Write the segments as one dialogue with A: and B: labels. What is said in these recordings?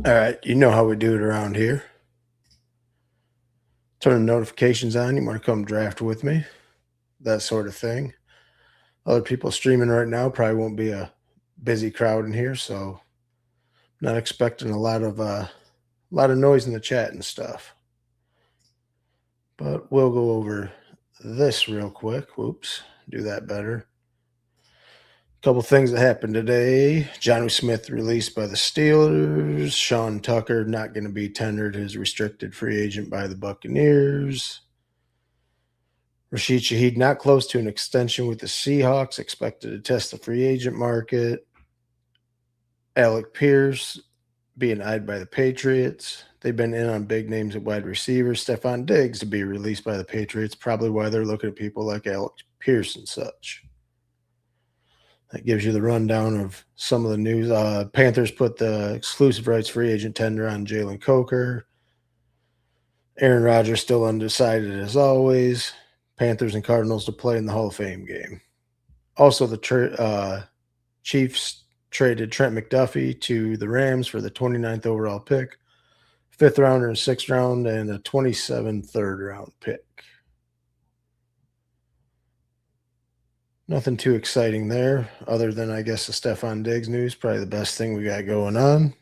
A: All right, you know how we do it around here. Turn the notifications on. You want to come draft with me, that sort of thing. Other people streaming right now probably won't be a busy crowd in here, so not expecting a lot of noise in the chat and stuff. But we'll go over this real quick. Whoops, do that better. Couple things that happened today. Johnny Smith released by the Steelers. Sean Tucker not going to be tendered as restricted free agent by the Buccaneers. Rashid Shaheed not close to an extension with the Seahawks, expected to test the free agent market. Alec Pierce being eyed by the Patriots. They've been in on big names at wide receiver. Stephon Diggs to be released by the Patriots, probably why they're looking at people like Alec Pierce and such. That gives you the rundown of some of the news. Panthers put the exclusive rights free agent tender on Jalen Coker. Aaron Rodgers still undecided as always. Panthers and Cardinals to play in the Hall of Fame game. Also, the Chiefs traded Trent McDuffie to the Rams for the 29th overall pick, 5th rounder and 6th round, and a 27th third round pick. Nothing too exciting there, other than, I guess, the Stephon Diggs news. Probably the best thing we got going on.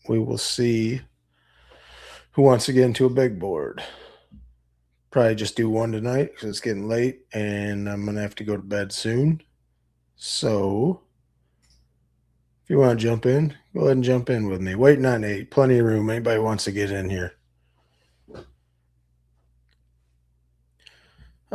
A: We will see who wants to get into a big board. Probably just do one tonight because it's getting late and I'm going to have to go to bed soon. So if you want to jump in, go ahead and jump in with me. Waiting on 8. Plenty of room. Anybody wants to get in here.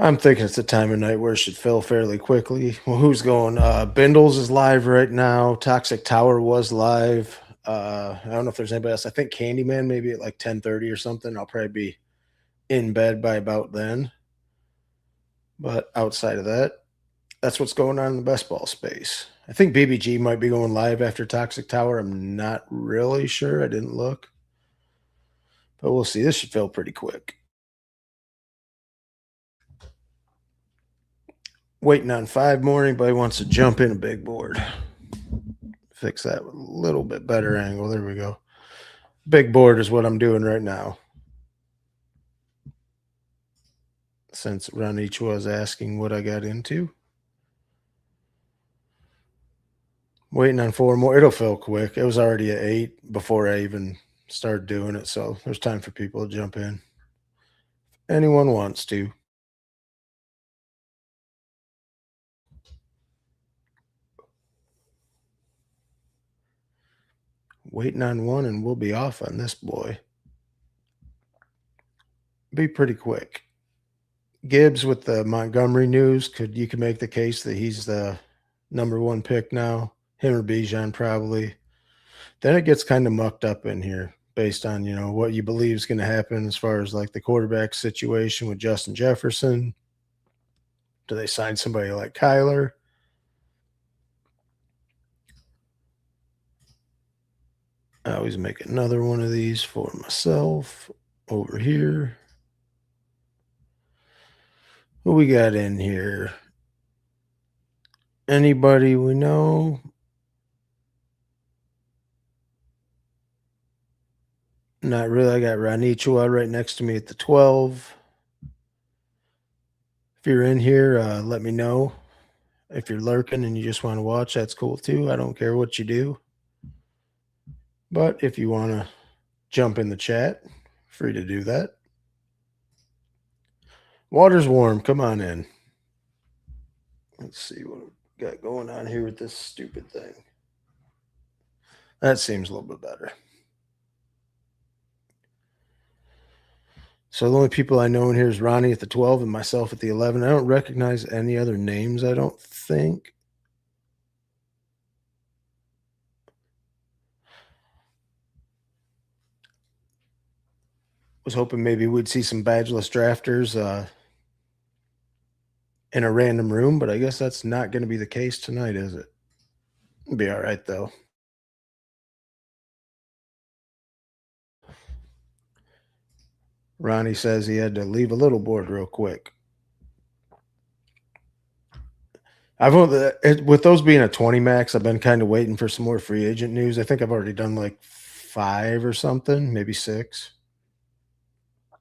A: I'm thinking it's a time of night where it should fill fairly quickly. Well, who's going? Bindles is live right now. Toxic Tower was live. I don't know if there's anybody else. I think Candyman maybe at like 10:30 or something. I'll probably be in bed by about then. But outside of that, that's what's going on in the best ball space. I think BBG might be going live after Toxic Tower. I'm not really sure. I didn't look. But we'll see. This should fill pretty quick. Waiting on 5 more. Anybody wants to jump in a big board? Fix that with a little bit better angle. There we go. Big board is what I'm doing right now. Since Ranich was asking what I got into. Waiting on 4 more. It'll fill quick. It was already at 8 before I even started doing it, so there's time for people to jump in. If anyone wants to. Waiting on 1, and we'll be off on this boy. Be pretty quick. Gibbs with the Montgomery news. You could make the case that he's the number 1 pick now. Him or Bijan probably. Then it gets kind of mucked up in here based on, what you believe is going to happen as far as like the quarterback situation with Justin Jefferson. Do they sign somebody like Kyler? I always make another one of these for myself over here. What we got in here? Anybody we know? Not really. I got Ranichua right next to me at the 12. If you're in here, let me know. If you're lurking and you just want to watch, that's cool too. I don't care what you do. But if you want to jump in the chat, free to do that. Water's warm. Come on in. Let's see what we got going on here with this stupid thing. That seems a little bit better. So the only people I know in here is Ronnie at the 12 and myself at the 11. I don't recognize any other names, I don't think. Was hoping maybe we'd see some badgeless drafters in a random room, but I guess that's not going to be the case tonight, is it? It'll be all right, though. Ronnie says he had to leave a little board real quick. With those being a 20 max, I've been kind of waiting for some more free agent news. I think I've already done like 5 or something, maybe 6. I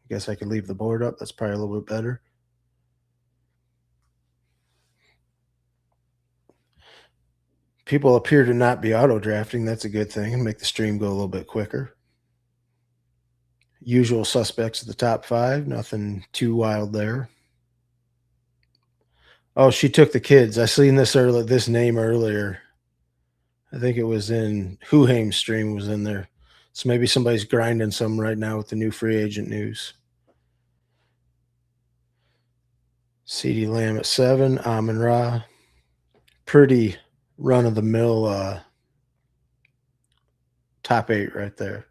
A: guess I could leave the board up. That's probably a little bit better. People appear to not be auto drafting. That's a good thing and make the stream go a little bit quicker. Usual suspects at the top 5. Nothing too wild there. Oh, she took the kids. I seen this name earlier. I think it was in Huhaim's stream was in there. So maybe somebody's grinding some right now with the new free agent news. CeeDee Lamb at 7, Amon-Ra. Pretty run-of-the-mill top 8 right there.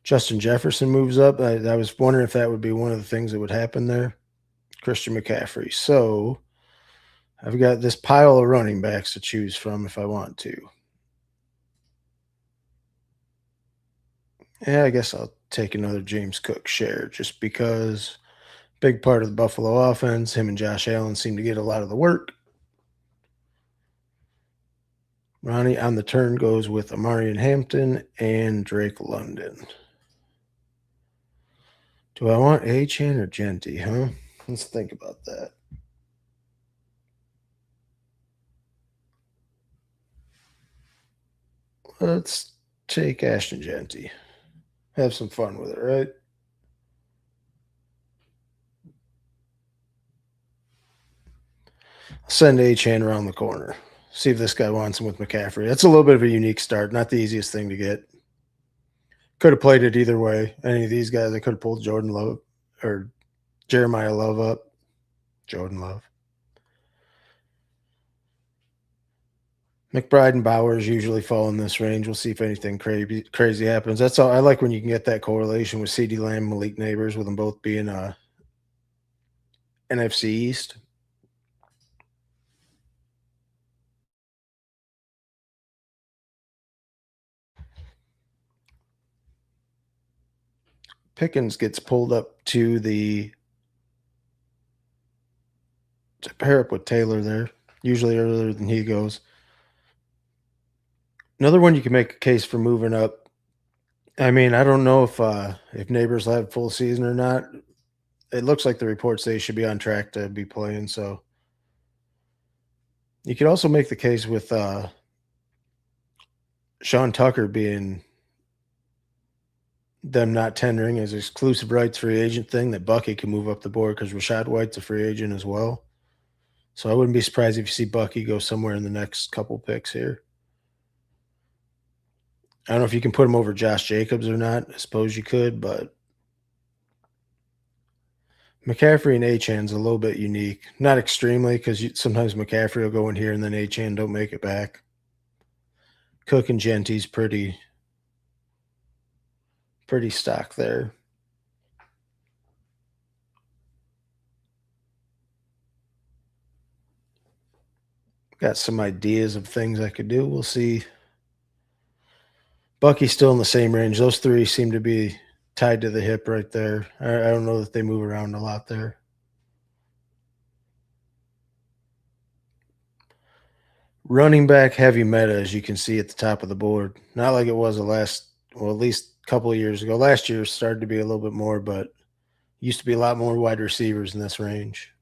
A: Justin Jefferson moves up. I was wondering if that would be one of the things that would happen there. Christian McCaffrey. So I've got this pile of running backs to choose from if I want to. Yeah, I guess I'll take another James Cook share just because big part of the Buffalo offense. Him and Josh Allen seem to get a lot of the work. Ronnie on the turn goes with Amarian Hampton and Drake London. Do I want Achane or Genty, huh? Let's think about that. Let's take Ashton Genty. Have some fun with it, right? Send Achane around the corner. See if this guy wants him with McCaffrey. That's a little bit of a unique start. Not the easiest thing to get. Could have played it either way. Any of these guys, I could have pulled Jordan Love or Jeremiah Love up. Jordan Love. McBride and Bowers usually fall in this range. We'll see if anything crazy happens. That's all. I like when you can get that correlation with CeeDee Lamb, Malik Neighbors, with them both being NFC East. Pickens gets pulled up to pair up with Taylor there, usually earlier than he goes. Another one you can make a case for moving up. I mean, I don't know if Neighbors will have full season or not. It looks like the reports say he should be on track to be playing. So you could also make the case with Sean Tucker being them not tendering as exclusive rights free agent thing that Bucky can move up the board because Rachaad White's a free agent as well. So I wouldn't be surprised if you see Bucky go somewhere in the next couple picks here. I don't know if you can put him over Josh Jacobs or not. I suppose you could, but McCaffrey and Achane's a little bit unique. Not extremely, because sometimes McCaffrey will go in here and then Achane don't make it back. Cook and Genty's pretty stock there. Got some ideas of things I could do. We'll see. Bucky's still in the same range. Those three seem to be tied to the hip right there. I don't know that they move around a lot there. Running back heavy meta, as you can see at the top of the board. Not like it was at least a couple of years ago. Last year started to be a little bit more, but used to be a lot more wide receivers in this range.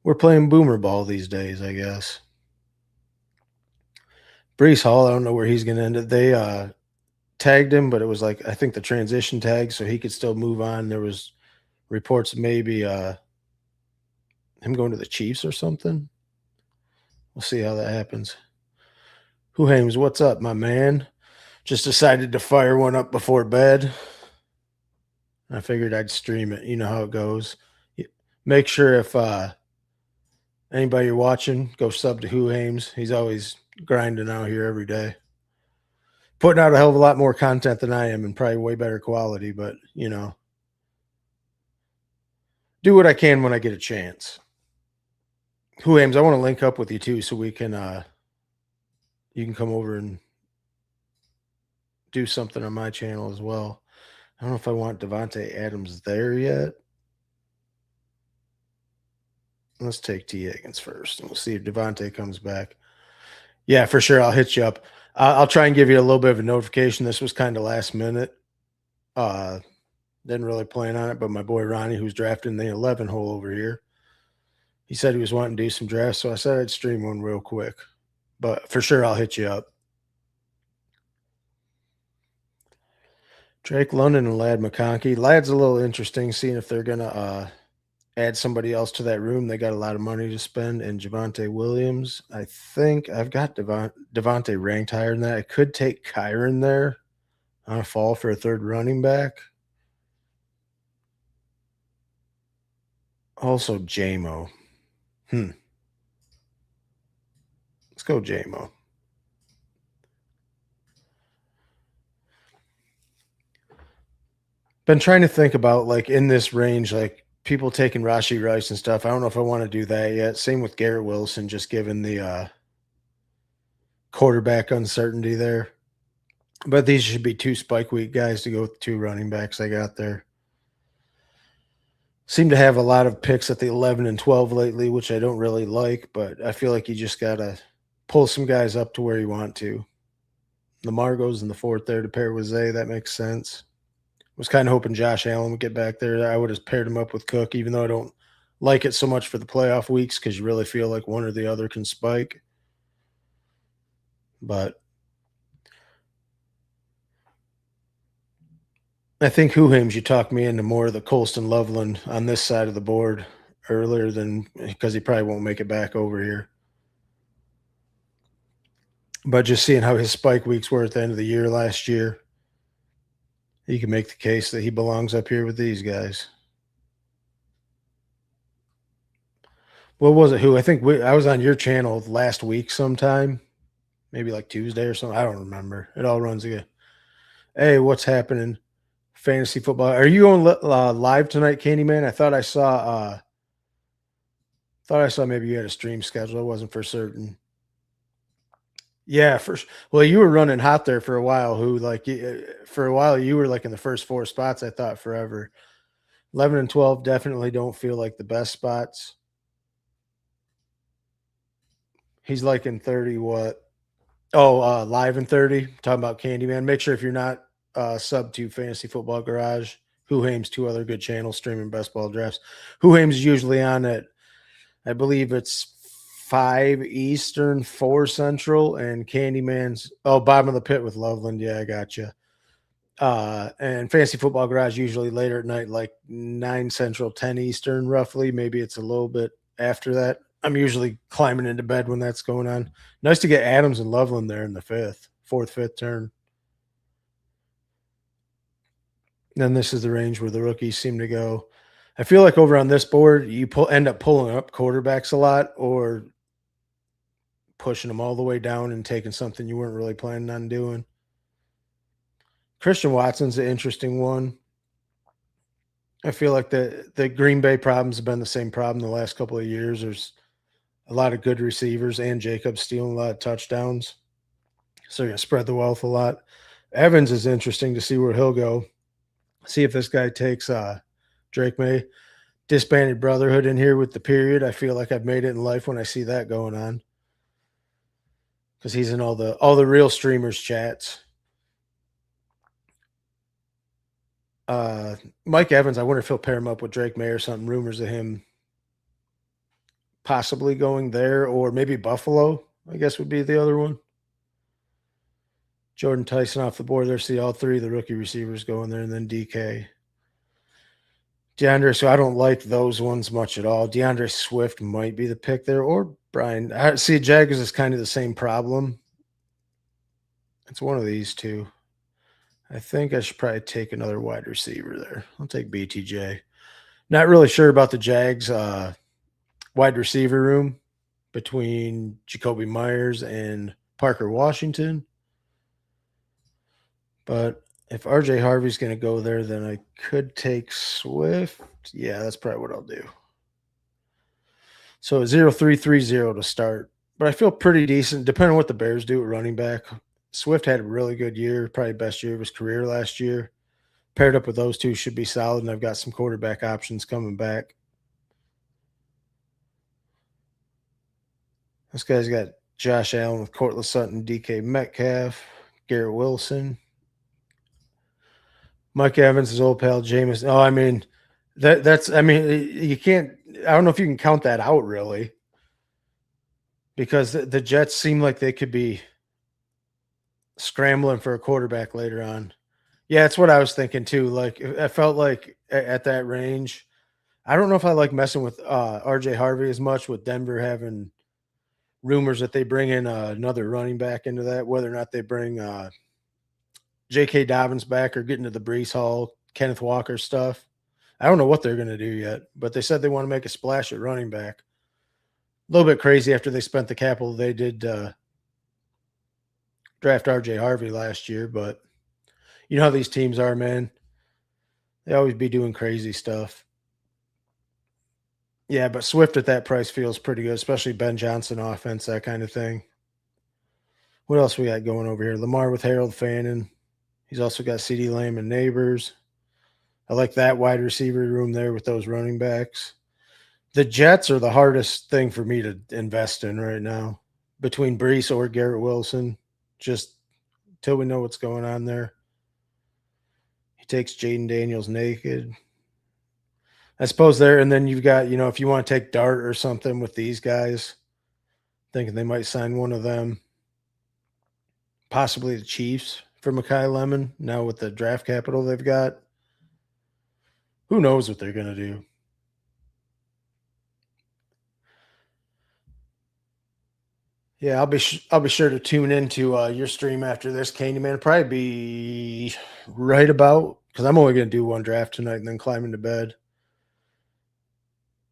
A: We're playing boomer ball these days, I guess. Breece Hall, I don't know where he's going to end it. They tagged him, but it was like I think the transition tag, so he could still move on. There was reports of maybe him going to the Chiefs or something. We'll see how that happens. Huhames, what's up, my man? Just decided to fire one up before bed. I figured I'd stream it. You know how it goes. Make sure if anybody you're watching, go sub to Huhames. He's always grinding out here every day. Putting out a hell of a lot more content than I am and probably way better quality, but, do what I can when I get a chance. Huhames, I want to link up with you too so we can you can come over and do something on my channel as well. I don't know if I want Davante Adams there yet. Let's take T. Higgins first, and we'll see if Davante comes back. Yeah, for sure. I'll hit you up. I'll try and give you a little bit of a notification. This was kind of last minute. Uh, didn't really plan on it, but my boy Ronnie, who's drafting the 11 hole over here, he said he was wanting to do some drafts, so I said I'd stream one real quick. But for sure, I'll hit you up. Drake London and Lad McConkey. Lad's a little interesting, seeing if they're gonna add somebody else to that room. They got a lot of money to spend. And Javonte Williams, I think I've got Devontae ranked higher than that. I could take Kyron there on a fall for a third running back. Also, JMO. Let's go JMO. Been trying to think about, like, in this range, like people taking Rashee Rice and stuff. I don't know if I want to do that yet. Same with Garrett Wilson, just given the quarterback uncertainty there. But these should be two spike week guys to go with two running backs I got there. Seem to have a lot of picks at the 11 and 12 lately, which I don't really like, but I feel like you just got to pull some guys up to where you want to. Lamar goes in the fourth there to pair with Zay. That makes sense. Was kind of hoping Josh Allen would get back there. I would have paired him up with Cook, even though I don't like it so much for the playoff weeks because you really feel like one or the other can spike. But I think Huhames, you talked me into more of the Colston Loveland on this side of the board earlier than because he probably won't make it back over here. But just seeing how his spike weeks were at the end of the year last year, you can make the case that he belongs up here with these guys. What was it? Who? I think I was on your channel last week sometime, maybe like Tuesday or something. I don't remember. It all runs again. Hey, what's happening? Fantasy football. Are you on live tonight, Candyman? I thought I saw. Maybe you had a stream schedule. I wasn't for certain. Yeah, well, you were running hot there for a while. For a while you were like in the first four spots. I thought forever. 11 and 12 definitely don't feel like the best spots. He's like in 30. What? Oh, live in 30. Talking about Candyman. Make sure if you're not sub to Fantasy Football Garage, Huhames, two other good channels streaming best ball drafts. Huhames is usually on at, I believe it's 5 Eastern, 4 Central, and Candyman's bottom of the pit with Loveland. Yeah, I got you. And Fantasy Football Garage usually later at night, like 9 Central, 10 Eastern, roughly. Maybe it's a little bit after that. I'm usually climbing into bed when that's going on. Nice to get Adams and Loveland there in the fourth, fifth turn. Then this is the range where the rookies seem to go. I feel like over on this board, you end up pulling up quarterbacks a lot or pushing them all the way down and taking something you weren't really planning on doing. Christian Watson's an interesting one. I feel like the Green Bay problems have been the same problem the last couple of years. There's a lot of good receivers and Jacobs stealing a lot of touchdowns. So you're going to spread the wealth a lot. Evans is interesting to see where he'll go. See if this guy takes Drake May. Disbanded Brotherhood in here with the period. I feel like I've made it in life when I see that going on. Because he's in all the real streamers' chats. Mike Evans, I wonder if he'll pair him up with Drake May or something. Rumors of him possibly going there, or maybe Buffalo, I guess would be the other one. Jordan Tyson off the board there. See all three of the rookie receivers going there, and then DK. DeAndre, so I don't like those ones much at all. DeAndre Swift might be the pick there, or Brian. I see Jaggers is kind of the same problem. It's one of these two. I think I should probably take another wide receiver there. I'll take BTJ. Not really sure about the Jags wide receiver room between Jacoby Myers and Parker Washington. But if RJ Harvey's going to go there, then I could take Swift. Yeah, that's probably what I'll do. So 0-3-3-0 to start. But I feel pretty decent, depending on what the Bears do at running back. Swift had a really good year, probably best year of his career last year. Paired up with those two should be solid, and I've got some quarterback options coming back. This guy's got Josh Allen with Cortland Sutton, DK Metcalf, Garrett Wilson, Mike Evans, his old pal Jameis. Oh, I mean, that's I mean, you can't. I don't know if you can count that out really, because the Jets seem like they could be scrambling for a quarterback later on. Yeah, that's what I was thinking too. Like I felt like at that range, I don't know if I like messing with RJ Harvey as much, with Denver having rumors that they bring in another running back into that, whether or not they bring J.K. Dobbins back or get into the Brees Hall, Kenneth Walker stuff. I don't know what they're going to do yet, but they said they want to make a splash at running back. A little bit crazy after they spent the capital they did draft RJ Harvey last year, but you know how these teams are, man. They always be doing crazy stuff. Yeah, but Swift at that price feels pretty good, especially Ben Johnson offense, that kind of thing. What else we got going over here? Lamar with Harold Fannin. He's also got CeeDee Lamb and Neighbors. I like that wide receiver room there with those running backs. The Jets are the hardest thing for me to invest in right now, between Brees or Garrett Wilson, just till we know what's going on there. He takes Jaden Daniels naked. I suppose there, and then you've got, if you want to take Dart or something with these guys, thinking they might sign one of them, possibly the Chiefs for Mekhi Lemon, now with the draft capital they've got. Who knows what they're going to do? Yeah, I'll be sure to tune into your stream after this, Candyman. It'll probably be right about, because I'm only going to do one draft tonight and then climb into bed.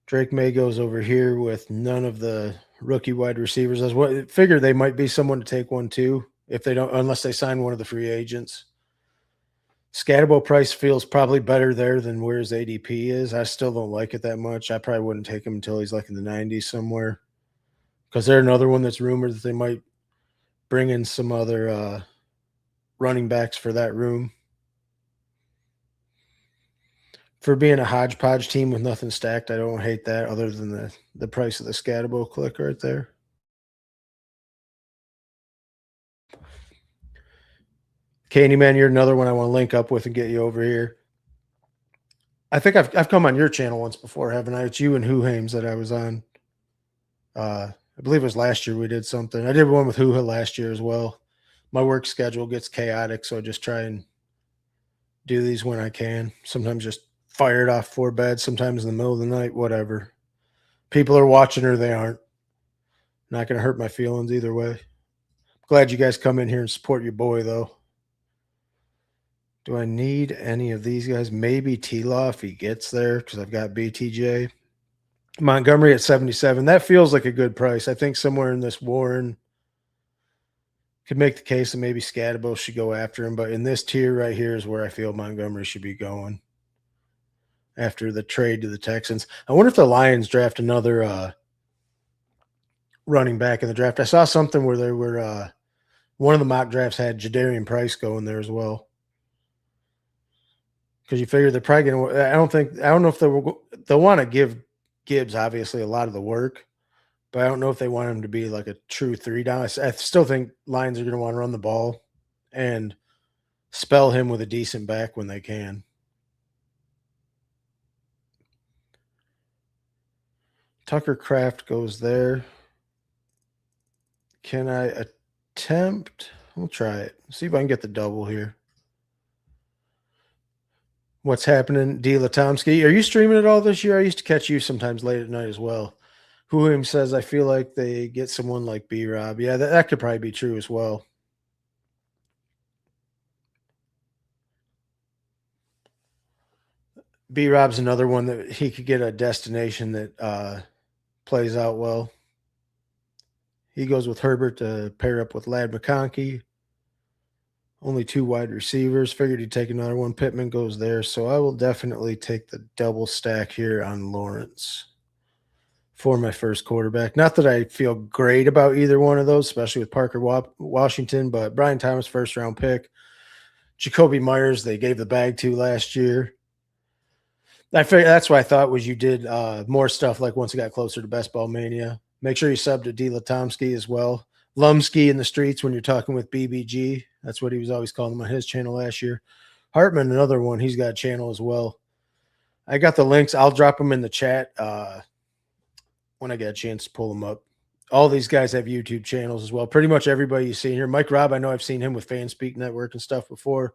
A: Drake May goes over here with none of the rookie wide receivers. I figured they might be someone to take one too, if they don't, unless they sign one of the free agents. Scatterbo price feels probably better there than where his ADP is. I still don't like it that much. I probably wouldn't take him until he's like in the 90s somewhere, because they're another one that's rumored that they might bring in some other running backs for that room. For being a hodgepodge team with nothing stacked, I don't hate that, other than the price of the Scatterbo click right there. Candyman, you're another one I want to link up with and get you over here. I think I've come on your channel once before, haven't I? It's you and Huhames that I was on. I believe it was last year we did something. I did one with Huha last year as well. My work schedule gets chaotic, so I just try and do these when I can. Sometimes just fire it off for bed, sometimes in the middle of the night, whatever. People are watching or they aren't. Not going to hurt my feelings either way. Glad you guys come in here and support your boy, though. Do I need any of these guys? Maybe T-Law if he gets there, because I've got BTJ. Montgomery at 77. That feels like a good price. I think somewhere in this Warren could make the case that maybe Scatterbo should go after him. But in this tier right here is where I feel Montgomery should be going after the trade to the Texans. I wonder if the Lions draft another running back in the draft. I saw something where they were one of the mock drafts had Jadarian Price going there as well. Because you figure they're probably going to – I don't know if they'll want to give Gibbs obviously a lot of the work, but I don't know if they want him to be like a true 3-down. I still think Lions are going to want to run the ball and spell him with a decent back when they can. Tucker Kraft goes there. Can I attempt? We'll try it. See if I can get the double here. What's happening, D. Latomsky? Are you streaming at all this year? I used to catch you sometimes late at night as well. Who says, I feel like they get someone like B-Rob. Yeah, that could probably be true as well. B-Rob's another one that he could get a destination that plays out well. He goes with Herbert to pair up with Ladd McConkey. Only 2 wide receivers. Figured he'd take another one. Pittman goes there. So I will definitely take the double stack here on Lawrence for my first quarterback. Not that I feel great about either one of those, especially with Parker Washington, but Brian Thomas, first-round pick. Jacoby Myers, they gave the bag to last year. I figured that's what I thought was you did more stuff like once it got closer to Best Ball Mania. Make sure you sub to D. Latomsky as well. Lumsky in the streets when you're talking with BBG. That's what he was always calling him on his channel last year. Hartman, another one. He's got a channel as well. I got the links. I'll drop them in the chat when I get a chance to pull them up. All these guys have YouTube channels as well. Pretty much everybody you see here. Mike Robb, I know I've seen him with Fanspeak Network and stuff before.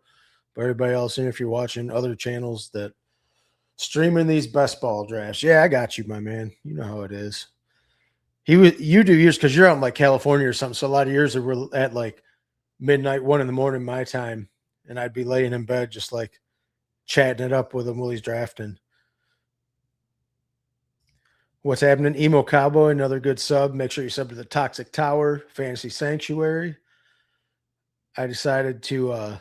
A: But everybody else, and if you're watching other channels that streaming these best ball drafts, yeah, I got you, my man. You know how it is. You do yours because you're out in like California or something. So a lot of years were at like midnight, 1 a.m. my time, and I'd be laying in bed just like chatting it up with him while he's drafting. What's happening? Emo Cowboy, another good sub. Make sure you sub to the Toxic Tower Fantasy Sanctuary. I decided to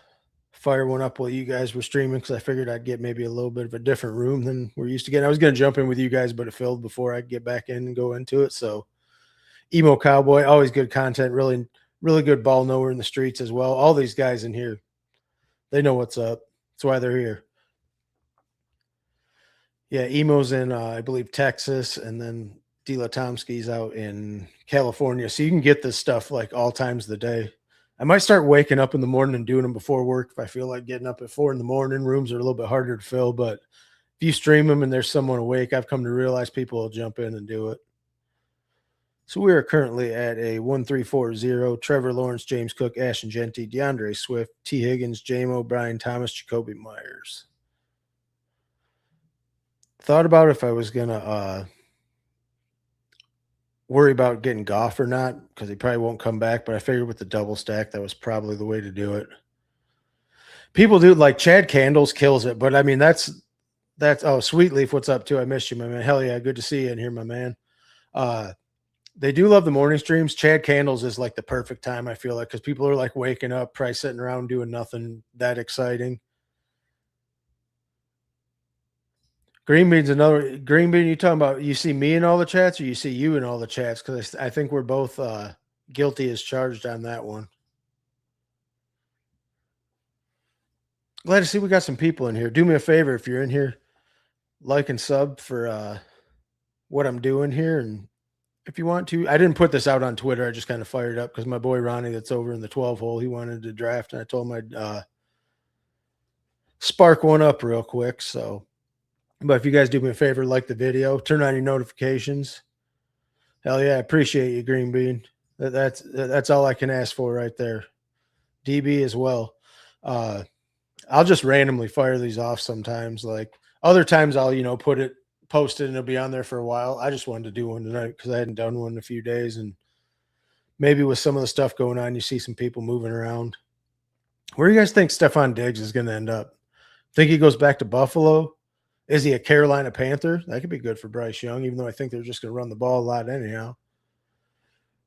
A: fire one up while you guys were streaming because I figured I'd get maybe a little bit of a different room than we're used to getting. I was going to jump in with you guys, but it filled before I get back in and go into it. So Emo Cowboy, always good content. Really, really good ball knower in the streets as well. All these guys in here, they know what's up. That's why they're here. Yeah, Emo's in, I believe, Texas, and then Dila Tomsky's out in California. So you can get this stuff like all times of the day. I might start waking up in the morning and doing them before work if I feel like getting up at 4 a.m. Rooms are a little bit harder to fill, but if you stream them and there's someone awake, I've come to realize people will jump in and do it. So we are currently at a 1-3-4-0. Trevor Lawrence, James Cook, Ashton Genty, DeAndre Swift, T. Higgins, J-Mo, Brian Thomas, Jacoby Myers. Thought about if I was going to worry about getting Goff or not because he probably won't come back, but I figured with the double stack, that was probably the way to do it. People do like Chad Candles kills it, but I mean, that's oh, Sweetleaf, what's up too? I missed you, my man. Hell yeah, good to see you in here, my man. They do love the morning streams. Chad Candles is like the perfect time, I feel like, because people are like waking up, probably sitting around doing nothing that exciting. Green Bean's another Green Bean. You talking about? You see me in all the chats, or you see you in all the chats? Because I think we're both guilty as charged on that one. Glad to see we got some people in here. Do me a favor if you're in here, like and sub for what I'm doing here, and if you want to, I didn't put this out on Twitter. I just kind of fired up because my boy Ronnie, that's over in the 12 hole, he wanted to draft, and I told him I'd spark one up real quick. So. But if you guys do me a favor, like the video, turn on your notifications. Hell yeah, I appreciate you, Green Bean. That's all I can ask for right there. DB as well. I'll just randomly fire these off sometimes. Like other times I'll, post it and it'll be on there for a while. I just wanted to do one tonight because I hadn't done one in a few days. And maybe with some of the stuff going on, you see some people moving around. Where do you guys think Stephon Diggs is going to end up? Think he goes back to Buffalo? Is he a Carolina Panther? That could be good for Bryce Young, even though I think they're just going to run the ball a lot anyhow.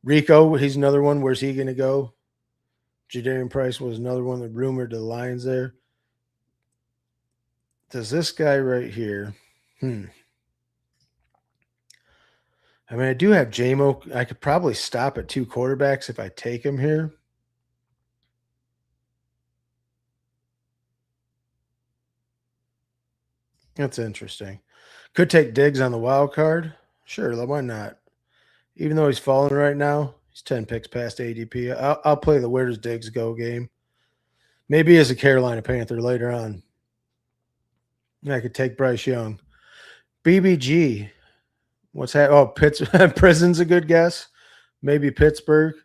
A: Rico, he's another one. Where's he going to go? Jadarian Price was another one that rumored to the Lions there. Does this guy right here? I mean, I do have J-Mo. I could probably stop at 2 quarterbacks if I take him here. That's interesting. Could take Diggs on the wild card. Sure, why not? Even though he's falling right now, he's 10 picks past ADP. I'll play the where does Diggs go game. Maybe as a Carolina Panther later on. I could take Bryce Young. BBG. What's that? Oh, Prison's a good guess. Maybe Pittsburgh.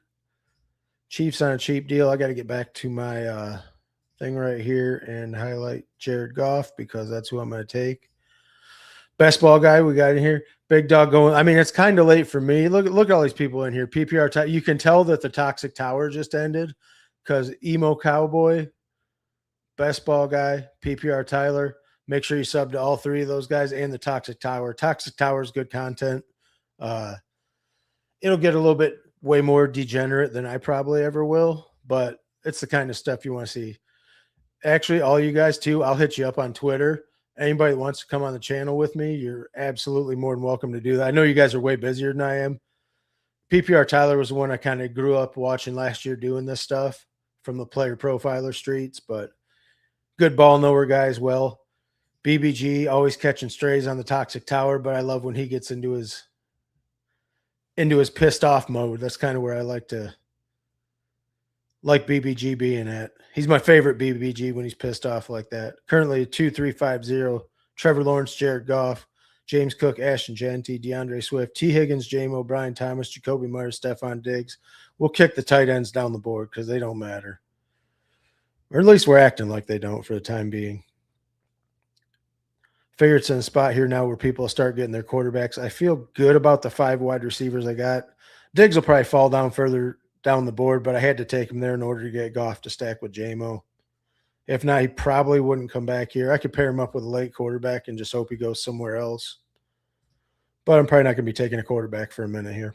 A: Chiefs on a cheap deal. I got to get back to my thing right here and highlight Jared Goff because that's who I'm going to take. Best ball guy we got in here. Big dog going. I mean, it's kind of late for me. Look at all these people in here. PPR. You can tell that the Toxic Tower just ended because Emo Cowboy, best ball guy, PPR Tyler. Make sure you sub to all 3 of those guys and the Toxic Tower. Toxic Tower is good content. It'll get a little bit way more degenerate than I probably ever will, but it's the kind of stuff you want to see. Actually, all you guys too, I'll hit you up on Twitter. Anybody that wants to come on the channel with me, you're absolutely more than welcome to do that. I know you guys are way busier than I am. PPR Tyler was the one I kind of grew up watching last year doing this stuff from the player profiler streets, but good ball knower guy as well. BBG always catching strays on the Toxic Tower, but I love when he gets into his pissed off mode. That's kind of where I like to Like BBG being at. He's my favorite BBG when he's pissed off like that. Currently 2-3-5-0. Trevor Lawrence, Jared Goff, James Cook, Ashton Genty, DeAndre Swift, T. Higgins, J-Mo, Brian Thomas, Jacoby Myers, Stephon Diggs. We'll kick the tight ends down the board because they don't matter. Or at least we're acting like they don't for the time being. Figure it's in a spot here now where people start getting their quarterbacks. I feel good about the 5 wide receivers I got. Diggs will probably fall down further down the board, but I had to take him there in order to get Goff to stack with J-Mo. If not, he probably wouldn't come back here. I could pair him up with a late quarterback and just hope he goes somewhere else. But I'm probably not going to be taking a quarterback for a minute here.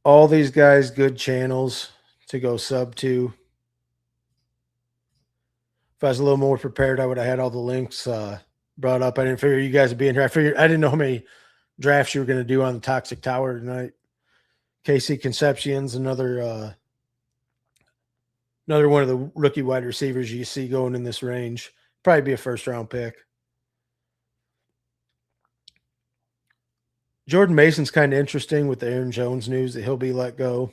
A: All these guys, good channels to go sub to. If I was a little more prepared, I would have had all the links brought up. I didn't figure you guys would be in here. I didn't know how many drafts you were going to do on the Toxic Tower tonight. Casey Concepcion's another one of the rookie wide receivers you see going in this range. Probably be a first-round pick. Jordan Mason's kind of interesting with the Aaron Jones news that he'll be let go.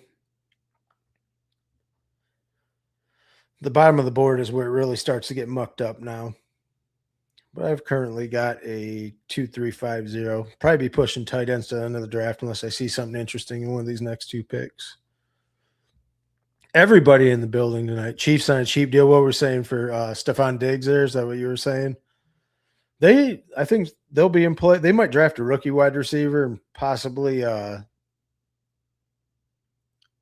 A: The bottom of the board is where it really starts to get mucked up now. But I've currently got a 2-3-5-0. Probably be pushing tight ends to the end of the draft unless I see something interesting in one of these next 2 picks. Everybody in the building tonight. Chiefs on a cheap deal. What we're saying for Stephon Diggs there? Is that what you were saying? I think they'll be in play. They might draft a rookie wide receiver and possibly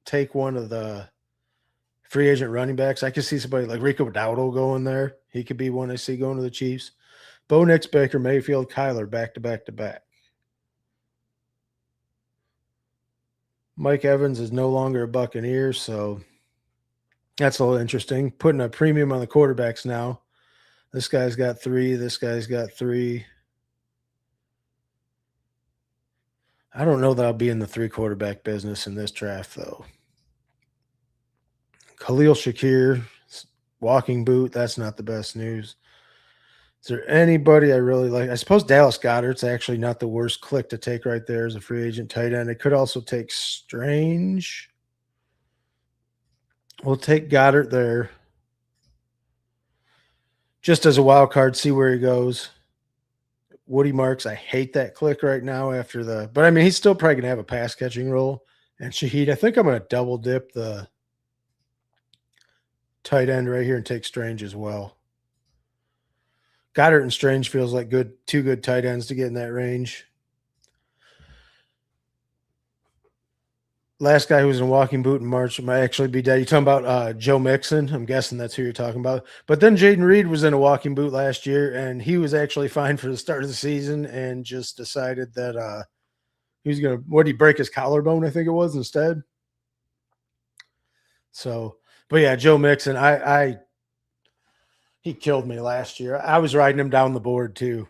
A: take one of the free agent running backs. I could see somebody like Rico Dowdle going there. He could be one I see going to the Chiefs. Bo Nix, Baker Mayfield, Kyler back to back to back. Mike Evans is no longer a Buccaneer, so that's a little interesting. Putting a premium on the quarterbacks now. This guy's got 3. This guy's got 3. I don't know that I'll be in the 3 quarterback business in this draft, though. Khalil Shakir, walking boot. That's not the best news. Is there anybody I really like? I suppose Dallas Goedert's actually not the worst click to take right there as a free agent tight end. It could also take Strange. We'll take Goddard there. Just as a wild card, see where he goes. Woody Marks, I hate that click right now but I mean, he's still probably going to have a pass catching role. And Shaheed, I think I'm going to double dip the tight end right here and take Strange as well. Goddard and Strange feels like 2 good tight ends to get in that range. Last guy who was in a walking boot in March might actually be dead. You're talking about Joe Mixon. I'm guessing that's who you're talking about. But then Jaden Reed was in a walking boot last year, and he was actually fine for the start of the season and just decided that he was going to – what, did he break his collarbone, I think it was, instead? So, but yeah, Joe Mixon, he killed me last year. I was riding him down the board too.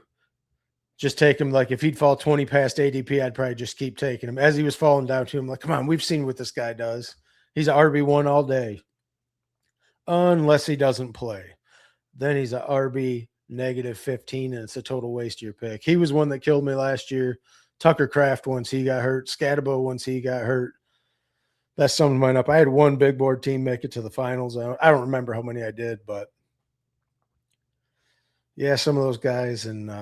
A: Just take him, like if he'd fall 20 past ADP, I'd probably just keep taking him. As he was falling down to him, like, come on, we've seen what this guy does. He's an RB1 all day. Unless he doesn't play. Then he's a RB -15, and it's a total waste of your pick. He was one that killed me last year. Tucker Kraft once he got hurt. Scatabo once he got hurt. That summed mine up. I had one big board team make it to the finals. I don't remember how many I did, but yeah, some of those guys in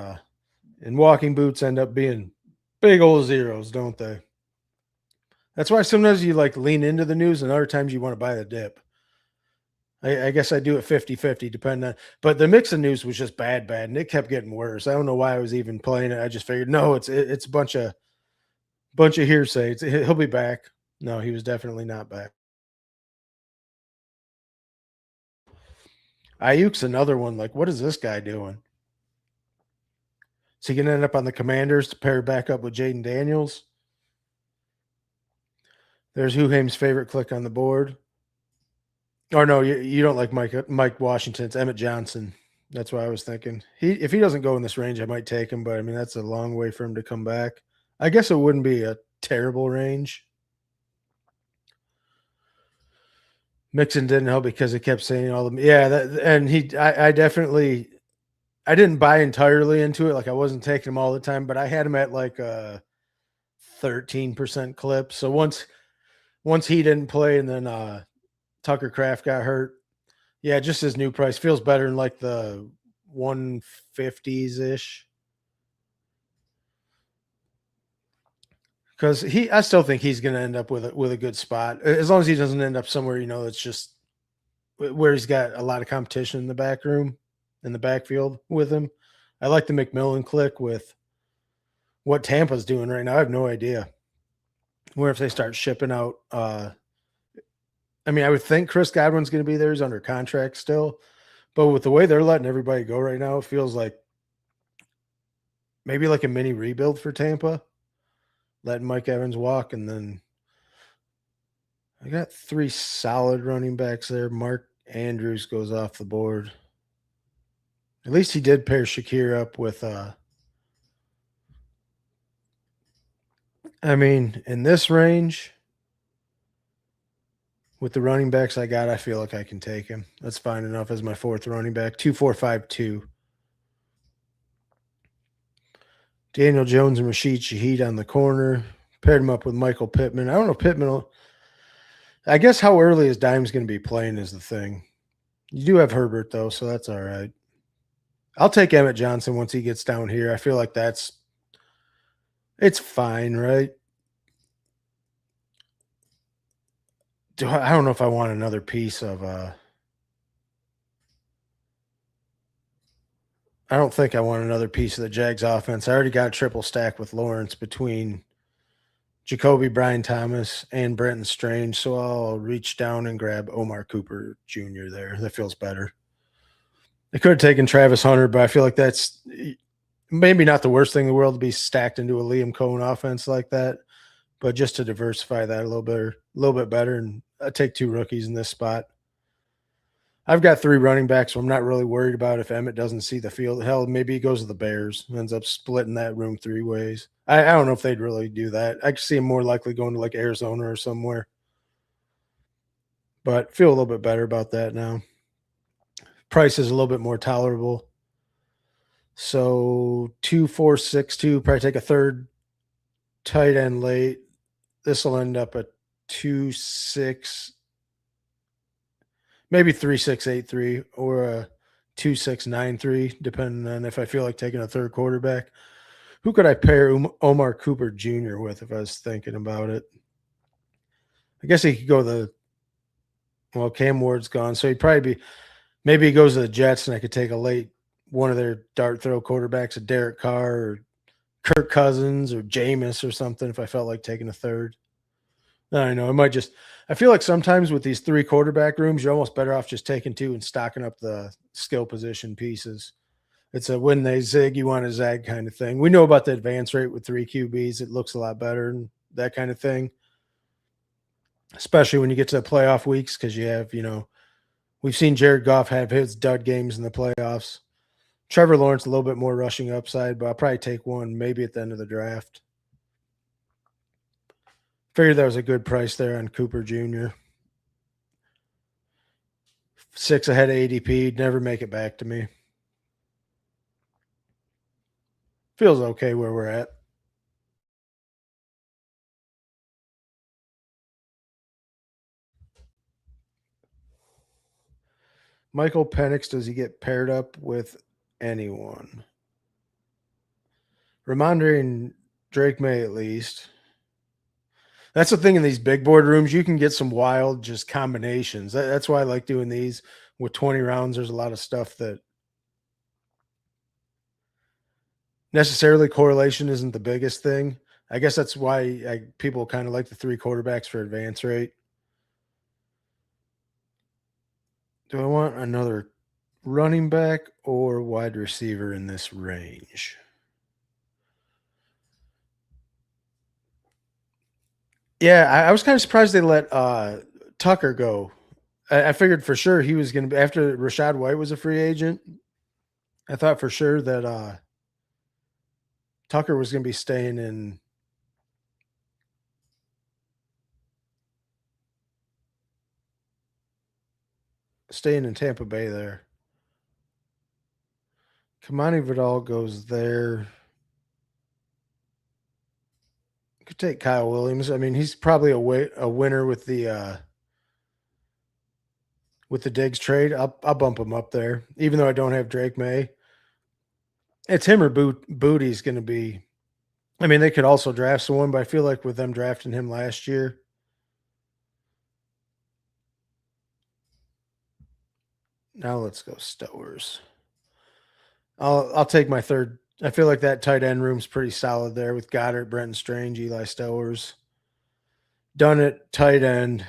A: walking boots end up being big old zeros, don't they? That's why sometimes you like lean into the news and other times you want to buy the dip. I guess I do it 50-50 depending on, but the mix of news was just bad, and it kept getting worse. I don't know why I was even playing it. I just figured, no, it's a bunch of hearsay. He'll be back. No, he was definitely not back. Ayuk's another one. Like, what is this guy doing? Is he going to end up on the Commanders to pair back up with Jaden Daniels? There's Huhaim's favorite click on the board. Or no, you don't like Mike Washington. It's Emmett Johnson. That's what I was thinking. If he doesn't go in this range, I might take him, but I mean, that's a long way for him to come back. I guess it wouldn't be a terrible range. Mixon didn't help because he kept saying all the I didn't buy entirely into it. Like I wasn't taking him all the time, but I had him at like a 13% clip. So once once he didn't play and then Tucker Kraft got hurt. Yeah, just his new price feels better in like the 150s ish. Because I still think he's going to end up with a good spot as long as he doesn't end up somewhere it's just where he's got a lot of competition in the back room, in the backfield with him. I like the McMillan click with what Tampa's doing right now. I have no idea where if they start shipping out. I mean, I would think Chris Godwin's going to be there. He's under contract still, but with the way they're letting everybody go right now, it feels like maybe like a mini rebuild for Tampa, letting Mike Evans walk, and then I got 3 solid running backs there. Mark Andrews goes off the board. At least he did pair Shakir up with I mean, in this range, with the running backs I got, I feel like I can take him. That's fine enough as my 4th running back. 2-4-5-2. Daniel Jones and Rashid Shaheed on the corner. Paired him up with Michael Pittman. I don't know if Pittman will. I guess how early is Dimes going to be playing is the thing. You do have Herbert, though, so that's all right. I'll take Emmett Johnson once he gets down here. I feel like it's fine, right? I don't know if I want another piece of I don't think I want another piece of the Jags offense. I already got a triple stack with Lawrence between Jacoby, Brian Thomas, and Brenton Strange, so I'll reach down and grab Omar Cooper Jr. there. That feels better. I could have taken Travis Hunter, but I feel like that's maybe not the worst thing in the world to be stacked into a Liam Cohen offense like that, but just to diversify that a little bit better, and I take 2 rookies in this spot. I've got 3 running backs, so I'm not really worried about if Emmett doesn't see the field. Hell, maybe he goes to the Bears, ends up splitting that room 3 ways. I don't know if they'd really do that. I could see him more likely going to like Arizona or somewhere, but feel a little bit better about that now. Price is a little bit more tolerable. So 2-4-6-2, probably take a 3rd tight end late. This will end up at 2-6, maybe 3-6-8-3 or a 2-6-9-3, depending on if I feel like taking a 3rd quarterback. Who could I pair Omar Cooper Jr. with if I was thinking about it? I guess he could go Cam Ward's gone, so he'd probably maybe he goes to the Jets and I could take a late one of their dart throw quarterbacks, a Derek Carr or Kirk Cousins or Jameis or something if I felt like taking a 3rd. I know. I feel like sometimes with these 3 quarterback rooms, you're almost better off just taking 2 and stocking up the skill position pieces. It's a when they zig, you want to zag kind of thing. We know about the advance rate with 3 QBs. It looks a lot better and that kind of thing, especially when you get to the playoff weeks because you have, we've seen Jared Goff have his dud games in the playoffs. Trevor Lawrence, a little bit more rushing upside, but I'll probably take one maybe at the end of the draft. Figured that was a good price there on Cooper Jr. 6 ahead of ADP. Never make it back to me. Feels okay where we're at. Michael Penix, does he get paired up with anyone? Ramondre and Drake May at least. That's the thing in these big board rooms. You can get some wild just combinations. That's why I like doing these with 20 rounds. There's a lot of stuff that necessarily correlation isn't the biggest thing. I guess that's why people kind of like the 3 quarterbacks for advance rate. Do I want another running back or wide receiver in this range? Yeah, I was kind of surprised they let Tucker go. I figured for sure he was going to be after Rachaad White was a free agent. I thought for sure that Tucker was going to be staying in Tampa Bay there. Kamani Vidal goes there. Could take Kyle Williams. I mean, he's probably a winner with the Diggs trade. I'll bump him up there, even though I don't have Drake May. It's him or Booty's going to be. I mean, they could also draft someone, but I feel like with them drafting him last year, now let's go Stowers. I'll take my third. I feel like that tight end room's pretty solid there with Goddard, Brenton Strange, Eli Stowers. Done it tight end,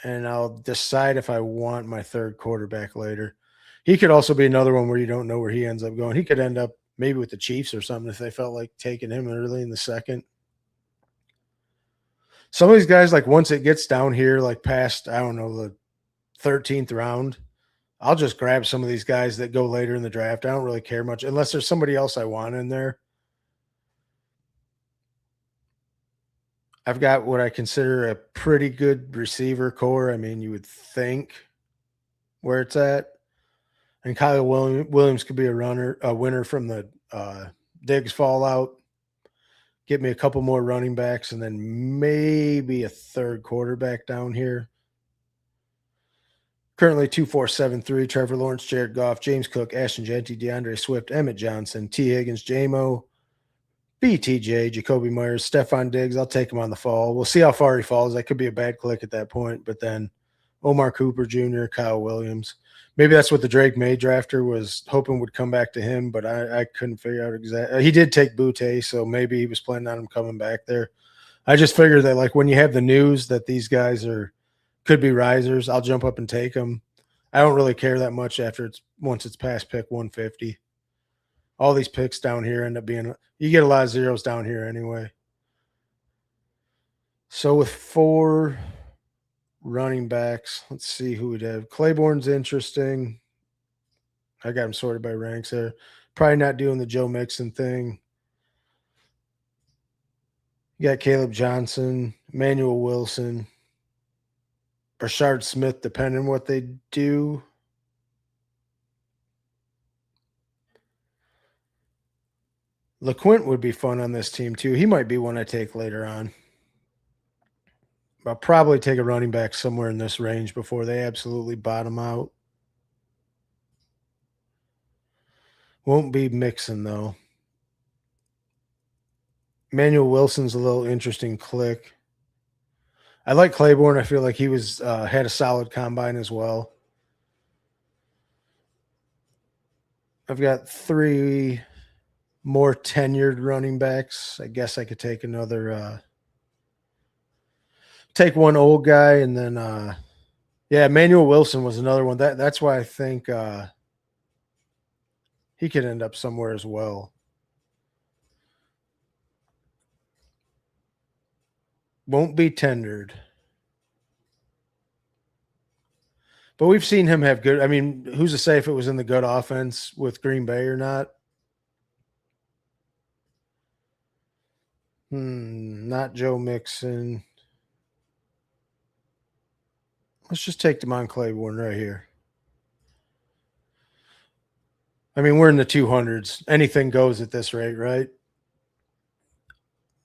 A: and I'll decide if I want my third quarterback later. He could also be another one where you don't know where he ends up going. He could end up maybe with the Chiefs or something if they felt like taking him early in the second. Some of these guys, like once it gets down here, like past, I don't know, the 13th round, I'll just grab some of these guys that go later in the draft. I don't really care much unless there's somebody else I want in there. I've got what I consider a pretty good receiver core. I mean, you would think where it's at. And Kyle Williams could be a winner from the Diggs fallout. Get me a couple more running backs and then maybe a third quarterback down here. Currently 2-4-7-3, Trevor Lawrence, Jared Goff, James Cook, Ashton Jeanty, DeAndre Swift, Emmett Johnson, T. Higgins, J-Mo, BTJ, Jacoby Myers, Stephon Diggs. I'll take him on the fall. We'll see how far he falls. That could be a bad click at that point. But then Omar Cooper Jr., Kyle Williams. Maybe that's what the Drake May drafter was hoping would come back to him, but I couldn't figure out exactly. He did take Butte, so maybe he was planning on him coming back there. I just figured that like when you have the news that these guys could be risers, I'll jump up and take them. I don't really care that much once it's past pick 150. All these picks down here end up being you get a lot of zeros down here anyway. So with 4 running backs, let's see who we'd have. Claiborne's interesting. I got him sorted by ranks there. Probably not doing the Joe Mixon thing. You got Caleb Johnson, Emmanuel Wilson, Rashard Smith, depending on what they do. LeQuint would be fun on this team too. He might be one I take later on. I'll probably take a running back somewhere in this range before they absolutely bottom out. Won't be Mixon though. Emmanuel Wilson's a little interesting click. I like Claiborne. I feel like he was had a solid combine as well. I've got 3 more tenured running backs. I guess I could take take one old guy and then Emmanuel Wilson was another one. That's why I think he could end up somewhere as well. Won't be tendered. But we've seen him have good. I mean, who's to say if it was in the good offense with Green Bay or not? Not Joe Mixon. Let's just take Demond Claiborne right here. I mean, we're in the 200s. Anything goes at this rate, right?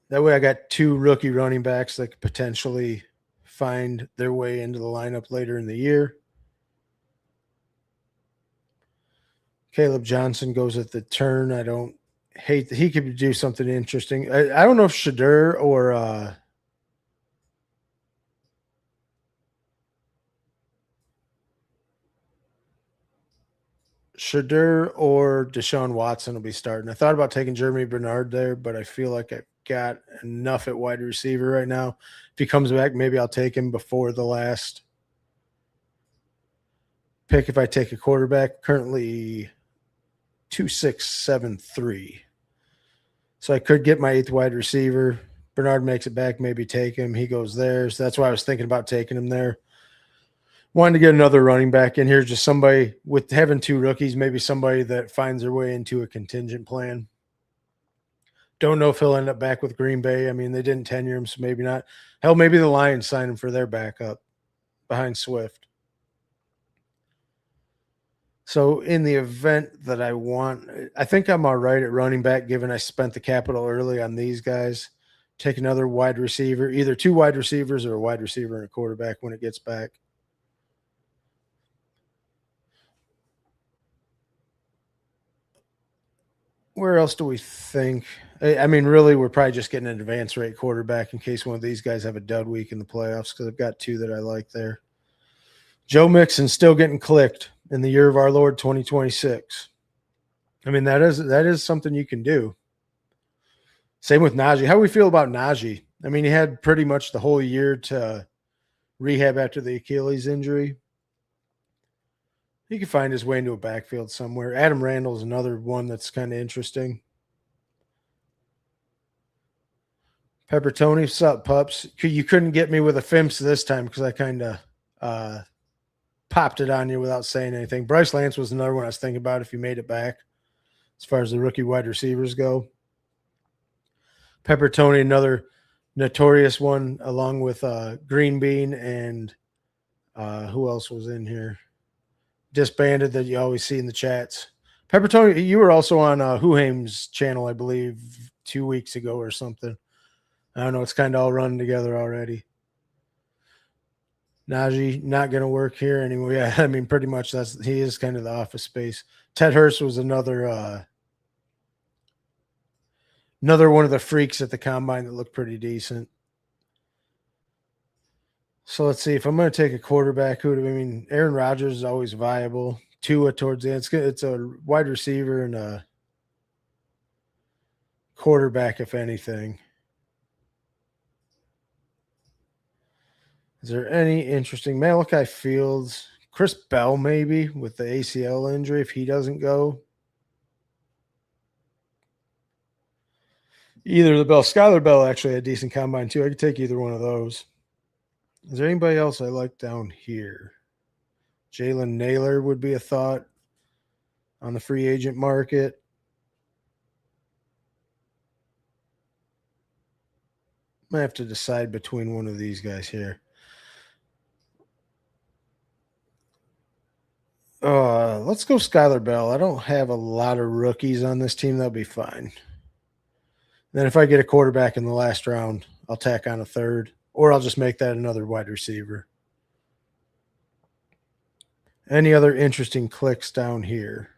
A: That way I got 2 rookie running backs that could potentially find their way into the lineup later in the year. Caleb Johnson goes at the turn. I don't hate that he could do something interesting. I don't know if Shadur or Deshaun Watson will be starting. I thought about taking Jeremy Bernard there, but I feel like I got enough at wide receiver right now. If he comes back, maybe I'll take him before the last pick. If I take a quarterback, currently 2-6-7-3. So I could get my 8th wide receiver. Bernard makes it back, maybe take him. He goes there. So that's why I was thinking about taking him there. Wanted to get another running back in here, just somebody with having 2 rookies, maybe somebody that finds their way into a contingent plan. Don't know if he'll end up back with Green Bay. I mean, they didn't tenure him, so maybe not. Hell, maybe the Lions sign him for their backup behind Swift. So in the event that I think I'm all right at running back, given I spent the capital early on these guys. take another wide receiver, either 2 wide receivers or a wide receiver and a quarterback when it gets back. Where else do we think? I mean, really, we're probably just getting an advance rate quarterback in case one of these guys have a dud week in the playoffs because I've got 2 that I like there. Joe Mixon still getting clicked in the year of our Lord 2026. I mean, that is something you can do. Same with Najee. How do we feel about Najee? I mean, he had pretty much the whole year to rehab after the Achilles injury. He could find his way into a backfield somewhere. Adam Randall is another one that's kind of interesting. Pepper Tony, what's up, pups? You couldn't get me with a Fimps this time because I kind of popped it on you without saying anything. Bryce Lance was another one I was thinking about if you made it back as far as the rookie wide receivers go. Pepper Tony, another notorious one, along with Green Bean and who else was in here? Disbanded that you always see in the chats. Pepper Tony, you were also on Huhaim's channel, I believe, 2 weeks ago or something. I don't know. It's kind of all running together already. Najee not going to work here anymore. Yeah, I mean, pretty much he is kind of the Office Space. Ted Hurst was another one of the freaks at the combine that looked pretty decent. So let's see if I'm going to take a quarterback. Aaron Rodgers is always viable. Tua towards the end. It's a wide receiver and a quarterback, if anything. Is there any interesting Malachi Fields? Chris Bell, maybe, with the ACL injury, if he doesn't go. Either the Bell. Skylar Bell actually had a decent combine, too. I could take either one of those. Is there anybody else I like down here? Jalen Naylor would be a thought on the free agent market. Might have to decide between one of these guys here. Let's go Skylar Bell. I don't have a lot of rookies on this team. That'll be fine. Then if I get a quarterback in the last round, I'll tack on a third, or I'll just make that another wide receiver. Any other interesting clicks down here?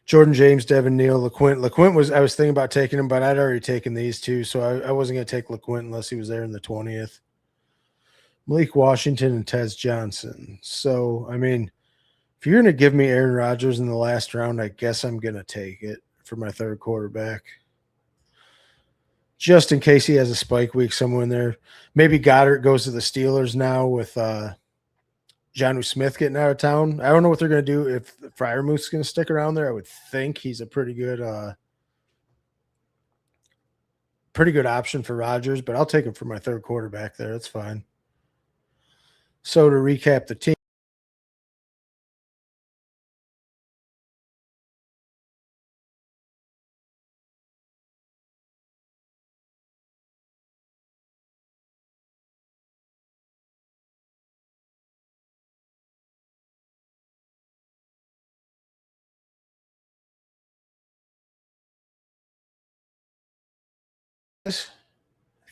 A: Jordan James, Devin Neal, LeQuint. LeQuint I was thinking about taking him, but I'd already taken these 2, so I wasn't going to take LeQuint unless he was there in the 20th. Malik Washington and Tez Johnson. So, I mean, if you're going to give me Aaron Rodgers in the last round, I guess I'm going to take it for my third quarterback. Just in case he has a spike week somewhere in there. Maybe Goddard goes to the Steelers now with Jonnu Smith getting out of town. I don't know what they're going to do if Freiermuth's going to stick around there. I would think he's a pretty good option for Rodgers, but I'll take him for my third quarterback there. That's fine. So to recap the team. I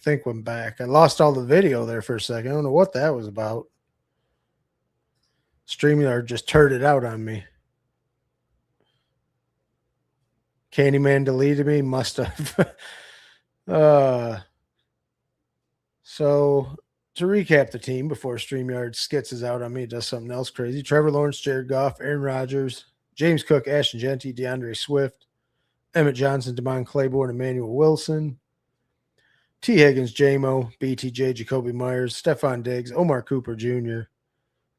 A: think I'm back. I lost all the video there for a second. I don't know what that was about. StreamYard just turned it out on me. Candyman deleted me. Must have. So to recap the team before StreamYard skits out on me, does something else crazy. Trevor Lawrence, Jared Goff, Aaron Rodgers, James Cook, Ashton Jeanty, DeAndre Swift, Emmett Johnson, Damon Claiborne, Emmanuel Wilson, T. Higgins, J-Mo, BTJ, Jacoby Myers, Stephon Diggs, Omar Cooper Jr.,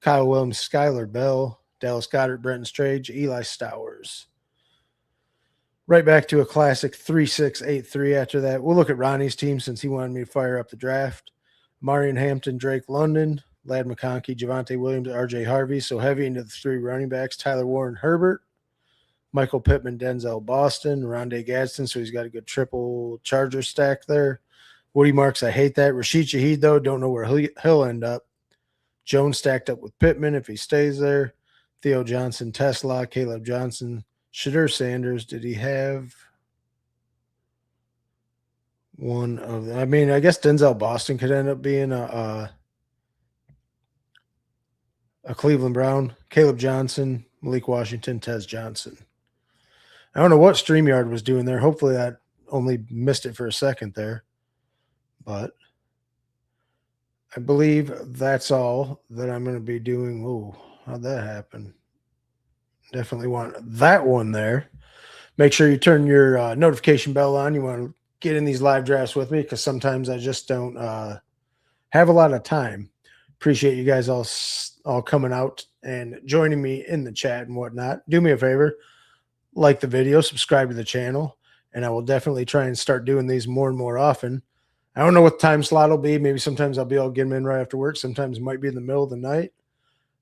A: Kyle Williams, Skylar Bell, Dallas Goedert, Brenton Strange, Eli Stowers. Right back to a classic 3-6-8-3 after that. We'll look at Ronnie's team since he wanted me to fire up the draft. Marion Hampton, Drake London, Ladd McConkey, Javonte Williams, RJ Harvey. So heavy into the 3 running backs. Tyler Warren, Herbert, Michael Pittman, Denzel Boston, Rondé Gadsden. So he's got a good triple Charger stack there. Woody Marks, I hate that. Rashid Shaheed, though, don't know where he'll end up. Jones stacked up with Pittman if he stays there. Theo Johnson, Tesla, Caleb Johnson, Shadur Sanders. Did he have one of them. I mean, I guess Denzel Boston could end up being a Cleveland Brown. Caleb Johnson, Malik Washington, Tez Johnson. I don't know what StreamYard was doing there. Hopefully I only missed it for a second there. But I believe that's all that I'm going to be doing. Oh, how'd that happen? Definitely want that one there. Make sure you turn your notification bell on. You want to get in these live drafts with me because sometimes I just don't have a lot of time. Appreciate you guys all coming out and joining me in the chat and whatnot. Do me a favor, like the video, subscribe to the channel, and I will definitely try and start doing these more and more often. I don't know what time slot will be. Maybe sometimes I'll be able to get them in right after work. Sometimes it might be in the middle of the night.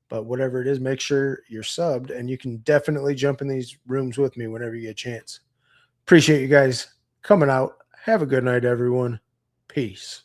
A: But whatever it is, make sure you're subbed, and you can definitely jump in these rooms with me whenever you get a chance. Appreciate you guys coming out. Have a good night, everyone. Peace.